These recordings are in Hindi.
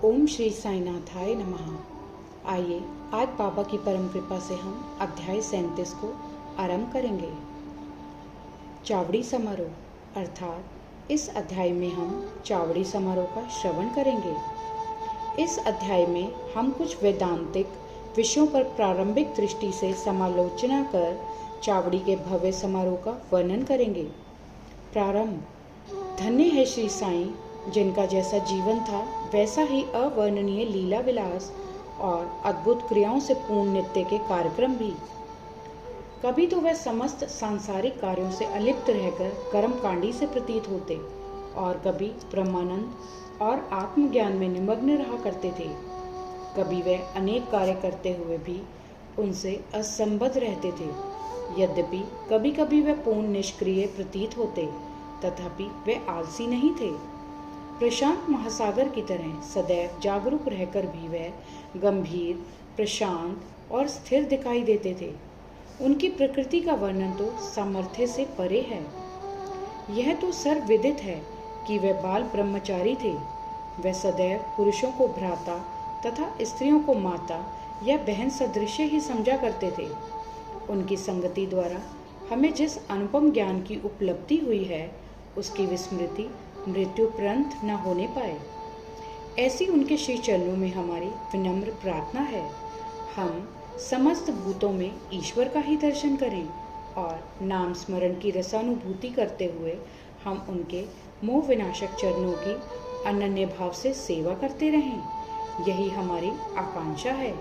ओम श्री साईनाथाय नमः। आइए आज बाबा की परम कृपा से हम अध्याय 37 को आरंभ करेंगे। चावड़ी समारोह अर्थात इस अध्याय में हम चावड़ी समारोह का श्रवण करेंगे। इस अध्याय में हम कुछ वेदांतिक विषयों पर प्रारंभिक दृष्टि से समालोचना कर चावड़ी के भव्य समारोह का वर्णन करेंगे। प्रारंभ। धन्य है श्री साईं, जिनका जैसा जीवन था वैसा ही अवर्णनीय लीला विलास और अद्भुत क्रियाओं से पूर्ण नित्य के कार्यक्रम भी। कभी तो वह समस्त सांसारिक कार्यों से अलिप्त रहकर कर्मकांडी से प्रतीत होते और कभी ब्रह्मानंद और आत्मज्ञान में निमग्न रहा करते थे। कभी वह अनेक कार्य करते हुए भी उनसे असंबद्ध रहते थे। यद्यपि कभी कभी वह पूर्ण निष्क्रिय प्रतीत होते, तथापि वे आलसी नहीं थे। प्रशांत महासागर की तरह सदैव जागरूक रहकर भी वह गंभीर, प्रशांत और स्थिर दिखाई देते थे। उनकी प्रकृति का वर्णन तो सामर्थ्य से परे है। यह तो सर्वविदित है कि वे बाल ब्रह्मचारी थे। वे सदैव पुरुषों को भ्राता तथा स्त्रियों को माता या बहन सदृश ही समझा करते थे। उनकी संगति द्वारा हमें जिस अनुपम ज्ञान की उपलब्धि हुई है, उसकी विस्मृति मृत्युपर्यंत न होने पाए, ऐसी उनके श्री चरणों में हमारी विनम्र प्रार्थना है। हम समस्त भूतों में ईश्वर का ही दर्शन करें और नाम स्मरण की रसानुभूति करते हुए हम उनके मोह विनाशक चरणों की अनन्य भाव से सेवा करते रहें। यही हमारी आकांक्षा है।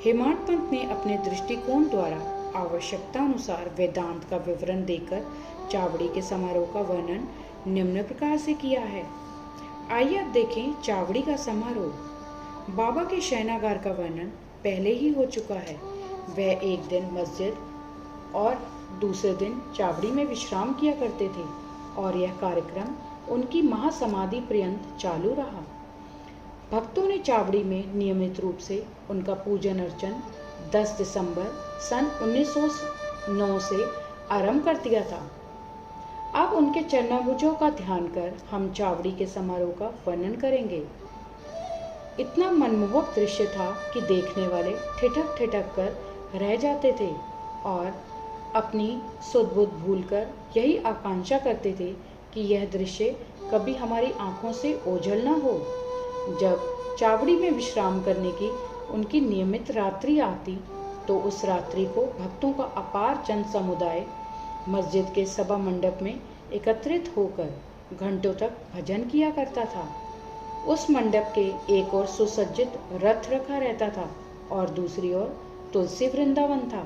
हेमाड पंत ने अपने दृष्टिकोण द्वारा आवश्यकता अनुसार वेदांत का विवरण देकर चावड़ी के समारोह का वर्णन निम्न प्रकार से किया है। आइए अब देखें चावड़ी का समारोह। बाबा के शयनागार का वर्णन पहले ही हो चुका है। वह एक दिन मस्जिद और दूसरे दिन चावड़ी में विश्राम किया करते थे और यह कार्यक्रम उनकी महासमाधि पर्यंत चालू रहा। भक्तों ने चावड़ी में नियमित रूप से उनका पूजन अर्चन 10 दिसंबर सन 1909 से आरंभ कर दिया था। अब उनके चरणाम्बुजों का ध्यान कर हम चावड़ी के समारोह का वर्णन करेंगे। इतना मनमोहक दृश्य था कि देखने वाले ठिठक ठिठक कर रह जाते थे और अपनी सुध-बुध भूलकर यही आकांक्षा करते थे कि यह दृश्य कभी हमारी आंखों से ओझल न हो। जब चावड़ी में विश्राम करने की उनकी नियमित रात्रि आती, तो उस रात्रि को भक्तों का अपार जन समुदाय मस्जिद के सभा मंडप में एकत्रित होकर घंटों तक भजन किया करता था। उस मंडप के एक ओर सुसज्जित रथ रखा रहता था और दूसरी ओर तुलसी वृंदावन था।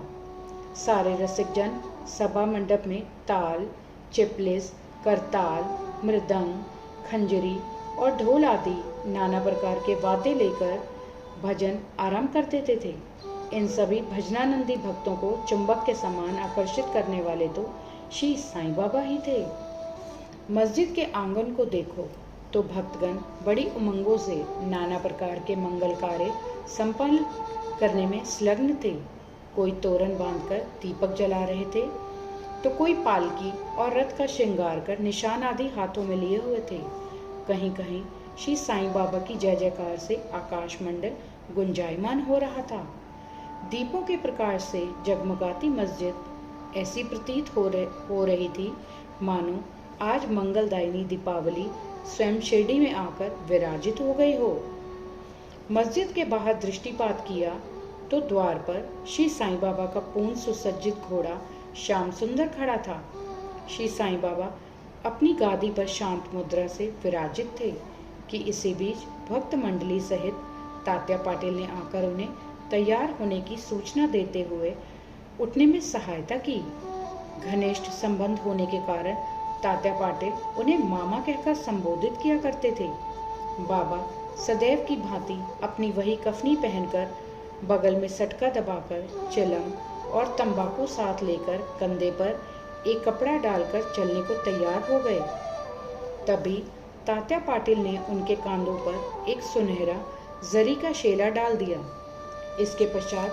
सारे रसिक जन सभा मंडप में ताल, चिपलिस, करताल, मृदंग, खंजरी और ढोल आदि नाना प्रकार के वाद्य लेकर भजन आरंभ कर देते थे। इन सभी भजनानंदी भक्तों को चुंबक के समान आकर्षित करने वाले तो श्री साईं बाबा ही थे। मस्जिद के आंगन को देखो तो भक्तगण बड़ी उमंगों से नाना प्रकार के मंगल कार्य संपन्न करने में संलग्न थे। कोई तोरण बांधकर दीपक जला रहे थे, तो कोई पालकी और रथ का श्रृंगार कर निशान आदि हाथों में लिए हुए थे। कहीं कहीं श्री साईं बाबा की जय जयकार से आकाश मंडल गुंजायमान हो रहा था। दीपों के प्रकाश से जगमगाती मस्जिद ऐसी प्रतीत हो रही थी मानो आज मंगलदायिनी दीपावली स्वयं शिरडी में आकर विराजित हो गई हो। मस्जिद के बाहर दृष्टिपात किया तो द्वार पर श्री साईं बाबा का पूर्ण सुसज्जित घोड़ा श्याम सुंदर खड़ा था। श्री साईं बाबा अपनी गादी पर शांत मुद्रा से विराजित थे कि इसी बीच भक्त मंडली सहित तात्या पाटिल ने आकर उन्हें तैयार होने की सूचना देते हुए उठने में सहायता की। घनिष्ठ संबंध होने के कारण तात्या पाटिल उन्हें मामा कहकर संबोधित किया करते थे। बाबा सदैव की भांति अपनी वही कफनी पहनकर, बगल में सटका दबाकर, चिलम और तंबाकू साथ लेकर कंधे पर एक कपड़ा डालकर चलने को तैयार हो गए। तभी तात्या पाटिल ने उनके कांधों पर एक सुनहरा जरी का शेला डाल दिया। इसके पश्चात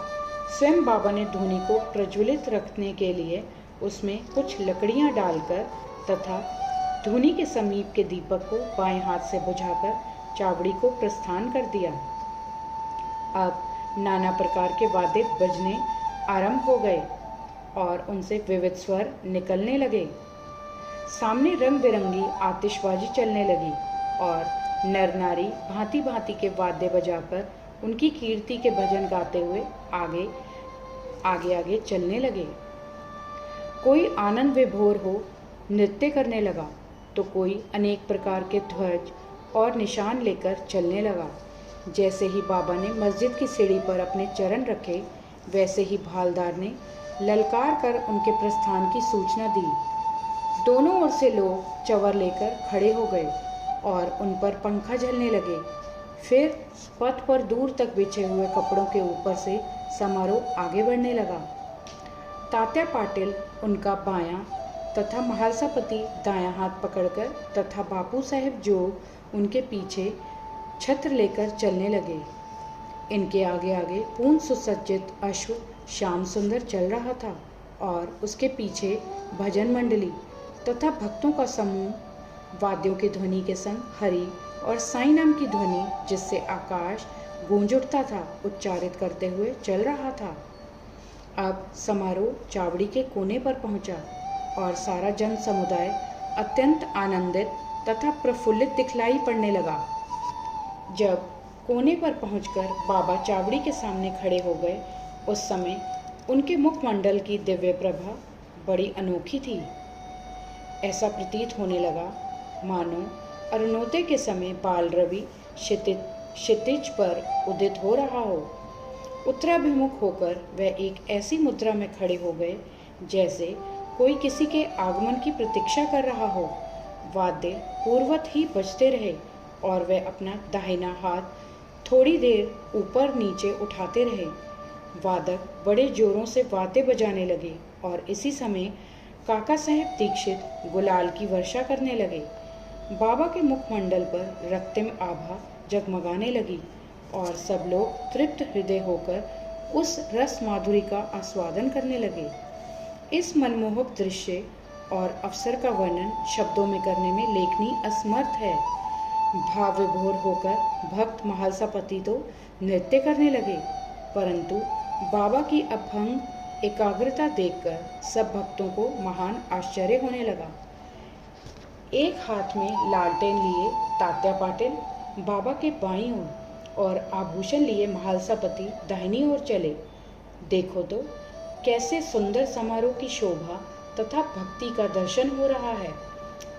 स्वयं बाबा ने धूनी को प्रज्वलित रखने के लिए उसमें कुछ लकड़ियां डालकर तथा धूनी के समीप के दीपक को बाएं हाथ से बुझाकर चावड़ी को प्रस्थान कर दिया। अब नाना प्रकार के वाद्य बजने आरंभ हो गए और उनसे विविध स्वर निकलने लगे। सामने रंग बिरंगी आतिशबाजी चलने लगी और नर नारी भांति भांति के वाद्य बजाकर उनकी कीर्ति के भजन गाते हुए आगे आगे आगे चलने लगे। कोई आनंद विभोर हो नृत्य करने लगा तो कोई अनेक प्रकार के ध्वज और निशान लेकर चलने लगा। जैसे ही बाबा ने मस्जिद की सीढ़ी पर अपने चरण रखे, वैसे ही भालदार ने ललकार कर उनके प्रस्थान की सूचना दी। दोनों ओर से लोग चवर लेकर खड़े हो गए और उन पर पंखा झलने लगे। फिर पथ पर दूर तक बिछे हुए कपड़ों के ऊपर से समारोह आगे बढ़ने लगा। तात्या पाटिल उनका बायां तथा महालसापति दायां हाथ पकड़कर तथा बापू साहेब जोग उनके पीछे छत्र लेकर चलने लगे। इनके आगे आगे पूर्ण सुसज्जित अश्व श्याम सुंदर चल रहा था और उसके पीछे भजन मंडली तथा भक्तों का समूह वाद्यों की ध्वनि के संग हरि और साईं नाम की ध्वनि, जिससे आकाश गूंज उठता था, उच्चारित करते हुए चल रहा था। अब समारोह चावड़ी के कोने पर पहुंचा और सारा जन समुदाय अत्यंत आनंदित तथा प्रफुल्लित दिखलाई पड़ने लगा। जब कोने पर पहुंचकर बाबा चावड़ी के सामने खड़े हो गए, उस समय उनके मुखमंडल की दिव्य प्रभा बड़ी अनोखी थी। ऐसा प्रतीत होने लगा मानो अरुणोदय के समय बाल रवि क्षितिज पर उदित हो रहा हो। उत्तराभिमुख होकर वह एक ऐसी मुद्रा में खड़े हो गए जैसे कोई किसी के आगमन की प्रतीक्षा कर रहा हो। वाद्य पूर्ववत ही बजते रहे और वह अपना दाहिना हाथ थोड़ी देर ऊपर नीचे उठाते रहे। वादक बड़े जोरों से वाद्य बजाने लगे और इसी समय काका साहेब दीक्षित गुलाल की वर्षा करने लगे। बाबा के मुखमंडल पर रक्तिम आभा जगमगाने लगी और सब लोग तृप्त हृदय होकर उस रस माधुरी का आस्वादन करने लगे। इस मनमोहक दृश्य और अवसर का वर्णन शब्दों में करने में लेखनी असमर्थ है। भाव विभोर होकर भक्त महालसापति तो नृत्य करने लगे, परंतु बाबा की अभंग एकाग्रता देखकर सब भक्तों को महान आश्चर्य होने लगा। एक हाथ में लालटेन लिए तात्या पाटिल बाबा के बाईं ओर और आभूषण लिए महालसापति दाहिनी ओर चले। देखो तो कैसे सुंदर समारोह की शोभा तथा भक्ति का दर्शन हो रहा है।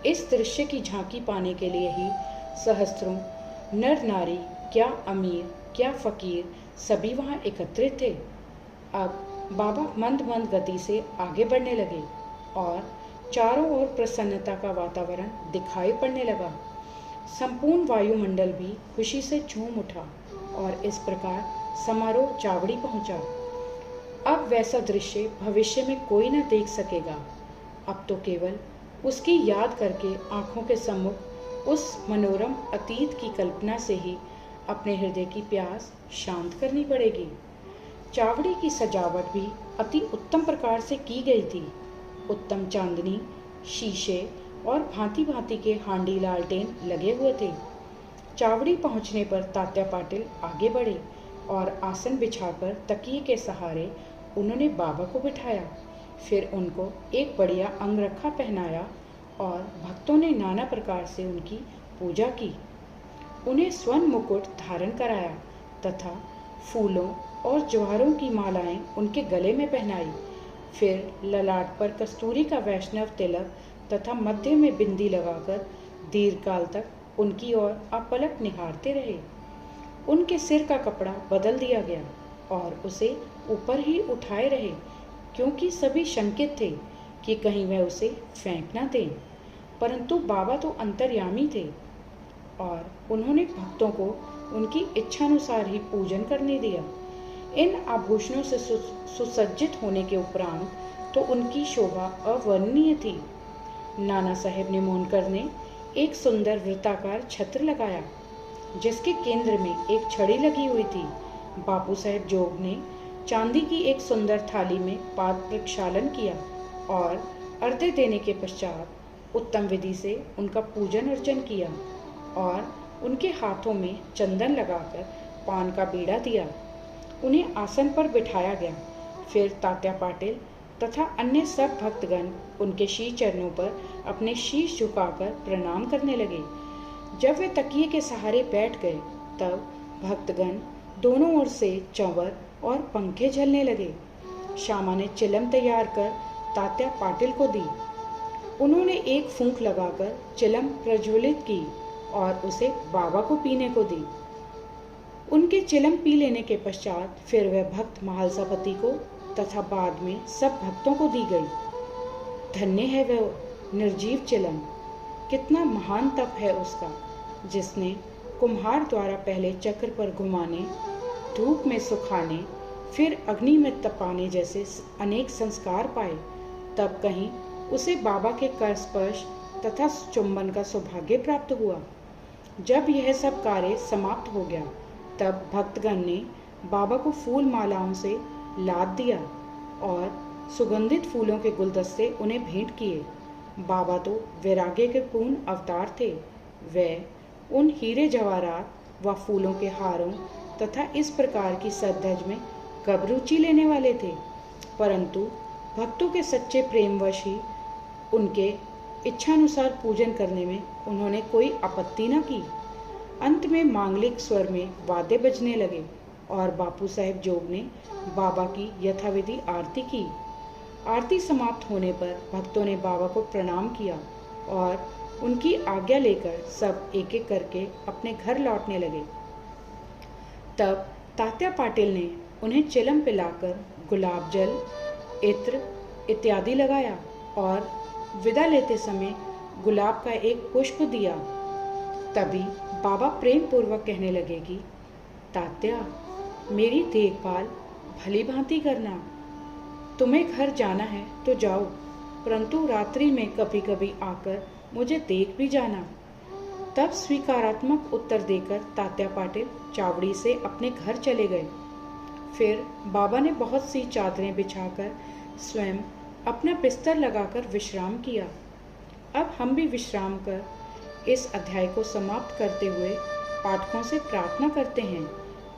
इस दृश्य की झांकी पाने के लिए ही सहस्त्रों नर नारी, क्या अमीर क्या फकीर, सभी वहां एकत्रित थे। अब बाबा मंद मंद गति से आगे बढ़ने लगे और चारों ओर प्रसन्नता का वातावरण दिखाई पड़ने लगा। संपूर्ण वायुमंडल भी खुशी से झूम उठा और इस प्रकार समारोह चावड़ी पहुंचा। अब वैसा दृश्य भविष्य में कोई न देख सकेगा। अब तो केवल उसकी याद करके आंखों के सम्मुख उस मनोरम अतीत की कल्पना से ही अपने हृदय की प्यास शांत करनी पड़ेगी। चावड़ी की सजावट भी अति उत्तम प्रकार से की गई थी। उत्तम चांदनी, शीशे और भांति भांति के हांडी लालटेन लगे हुए थे। चावड़ी पहुंचने पर तात्या पाटिल आगे बढ़े और आसन बिछाकर तकिए के सहारे उन्होंने बाबा को बिठाया। फिर उनको एक बढ़िया अंगरखा पहनाया और भक्तों ने नाना प्रकार से उनकी पूजा की। उन्हें स्वर्ण मुकुट धारण कराया तथा फूलों और ज्वारों की मालाएं उनके गले में पहनाई। फिर ललाट पर कस्तूरी का वैष्णव तिलक तथा मध्य में बिंदी लगाकर दीर्घकाल तक उनकी ओर अपलक निहारते रहे। उनके सिर का कपड़ा बदल दिया गया और उसे ऊपर ही उठाए रहे, क्योंकि सभी शंकित थे कि कहीं वह उसे फेंक न दें। परंतु बाबा तो अंतर्यामी थे और उन्होंने भक्तों को उनकी इच्छानुसार ही पूजन करने दिया। इन आभूषणों से सुसज्जित होने के उपरांत तो उनकी शोभा अवर्णनीय थी। नाना साहेब निमोनकर ने एक सुंदर वृत्ताकार छत्र लगाया जिसके केंद्र में एक छड़ी लगी हुई थी। बापू साहेब जोग ने चांदी की एक सुंदर थाली में पाद प्रक्षालन किया और अर्घ्य देने के पश्चात उत्तम विधि से उनका पूजन अर्चन किया और उनके हाथों में चंदन लगाकर पान का बीड़ा दिया। उन्हें आसन पर बिठाया गया। फिर तात्या पाटिल तथा अन्य सब भक्तगण उनके श्री चरणों पर अपने शीश झुकाकर प्रणाम करने लगे। जब वे तकिए के सहारे बैठ गए तब भक्तगण दोनों ओर से चंवर और पंखे झलने लगे। श्यामा ने चिलम तैयार कर तात्या पाटिल को दी। उन्होंने एक फूंक लगाकर चिलम प्रज्वलित की और उसे बाबा को पीने को दी। उनके चिलम पी लेने के पश्चात फिर वह भक्त महालसापति को तथा बाद में सब भक्तों को दी गई। धन्य है वह निर्जीव चिलम, कितना महान तप है उसका, जिसने कुम्हार द्वारा पहले चक्र पर घुमाने, धूप में सुखाने, फिर अग्नि में तपाने जैसे अनेक संस्कार पाए, तब कहीं उसे बाबा के कर स्पर्श तथा चुंबन का सौभाग्य प्राप्त हुआ। जब यह सब कार्य समाप्त हो गया तब भक्तगण ने बाबा को फूल मालाओं से लाद दिया और सुगंधित फूलों के गुलदस्ते उन्हें भेंट किए। बाबा तो वैराग्य के पूर्ण अवतार थे। वे उन हीरे जवाहरात व फूलों के हारों तथा इस प्रकार की सद्धज में कब रुचि लेने वाले थे, परंतु भक्तों के सच्चे प्रेमवश ही उनके इच्छानुसार पूजन करने में उन्होंने कोई आपत्ति न की। अंत में मांगलिक स्वर में वाद्य बजने लगे और बापू साहेब जोग ने बाबा की यथाविधि आरती की। आरती समाप्त होने पर भक्तों ने बाबा को प्रणाम किया और उनकी आज्ञा लेकर सब एक एक करके अपने घर लौटने लगे। तब तात्या पाटिल ने उन्हें चिलम पिलाकर गुलाब जल, इत्र इत्यादि लगाया और विदा लेते समय गुलाब का एक पुष्प दिया। तभी बाबा प्रेम पूर्वक कहने लगे कि तात्या, मेरी देखभाल भली भांति करना। तुम्हें घर जाना है तो जाओ, परंतु रात्रि में कभी कभी आकर मुझे देख भी जाना। तब स्वीकारात्मक उत्तर देकर तात्या पाटिल चावड़ी से अपने घर चले गए। फिर बाबा ने बहुत सी चादरें बिछाकर स्वयं अपना बिस्तर लगाकर विश्राम किया। अब हम भी विश्राम कर इस अध्याय को समाप्त करते हुए पाठकों से प्रार्थना करते हैं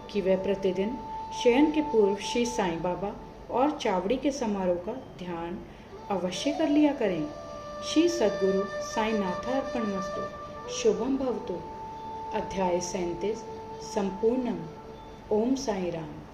कि वे प्रतिदिन शयन के पूर्व श्री साईं बाबा और चावड़ी के समारोह का ध्यान अवश्य कर लिया करें। श्री सद्गुरु साईनाथार्पणमस्तु। शुभम भवतु। अध्याय 37 संपूर्णम। ओम साई राम।